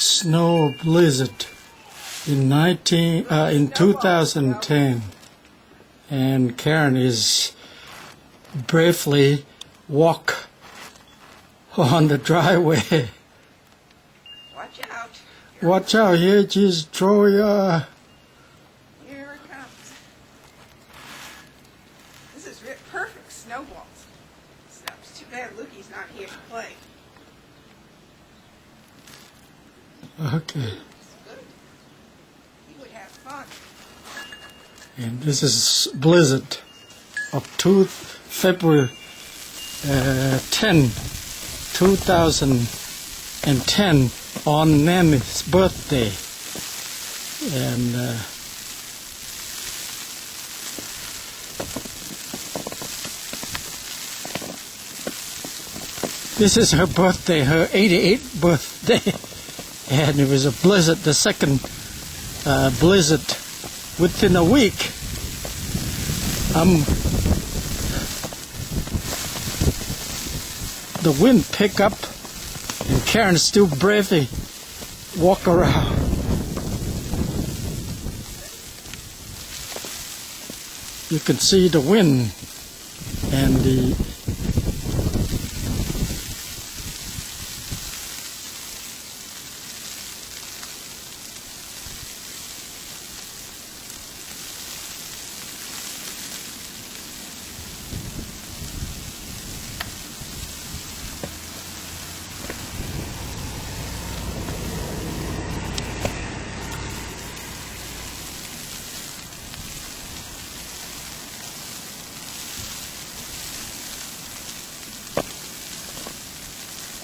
snow blizzard in 2010, and Karen is bravely walk on the driveway. Watch out. Watch out, here just throw your... Here it comes. This is perfect snowballs. It's too bad Lukey's not here to play. Okay. It's good. He would have fun. And this is blizzard of February 10, 2010 on Nami's birthday. And this is her birthday, her 88th birthday. And it was a blizzard, the second blizzard within a week. The wind picked up, and Karen still bravely walk around. You can see the wind and the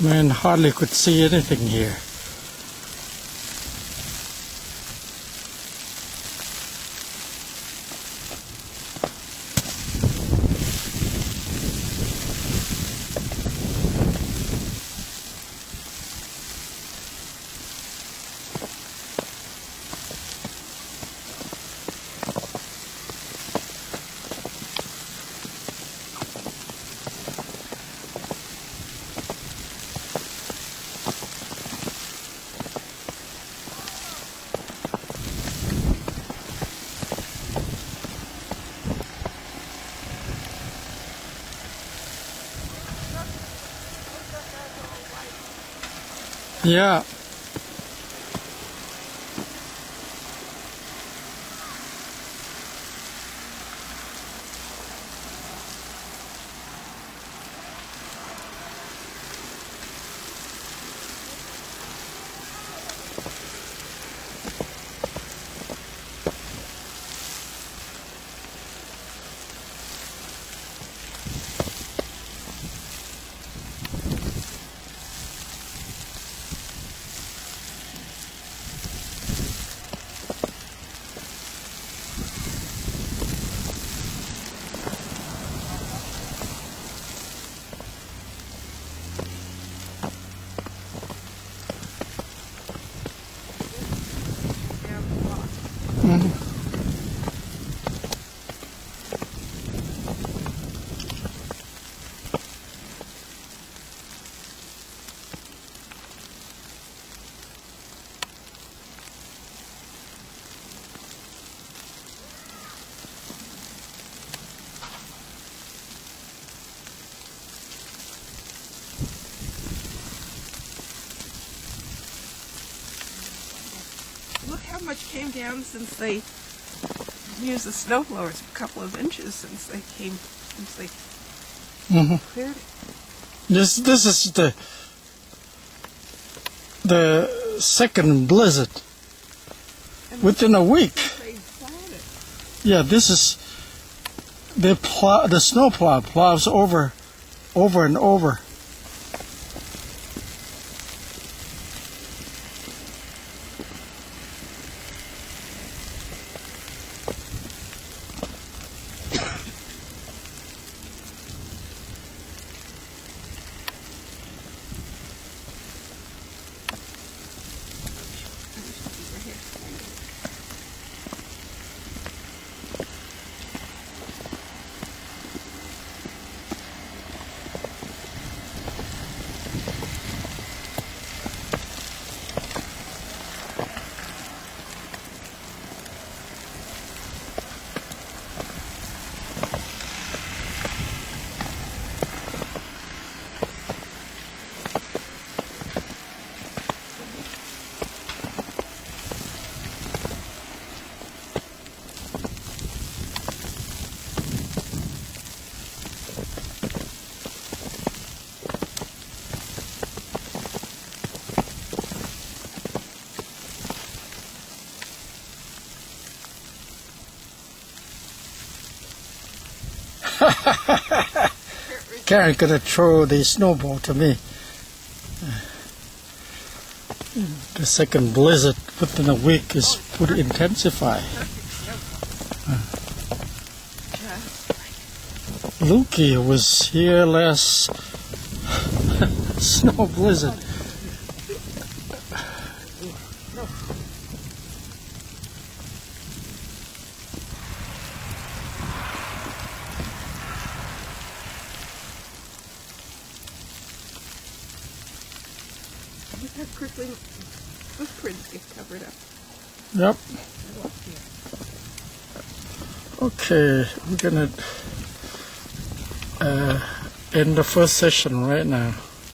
man hardly could see anything here. Yeah. Look how much came down since they used the snow blowers. A couple of inches since they cleared it. This is the second blizzard within a week. They plowed it. Yeah, this is the snow plow plows over and over. Karen gonna throw the snowball to me. The second blizzard within a week is pretty intensified. Lukey was here last snow blizzard. Look how quickly footprints get covered up. Yep. Okay, we're gonna end the first session right now.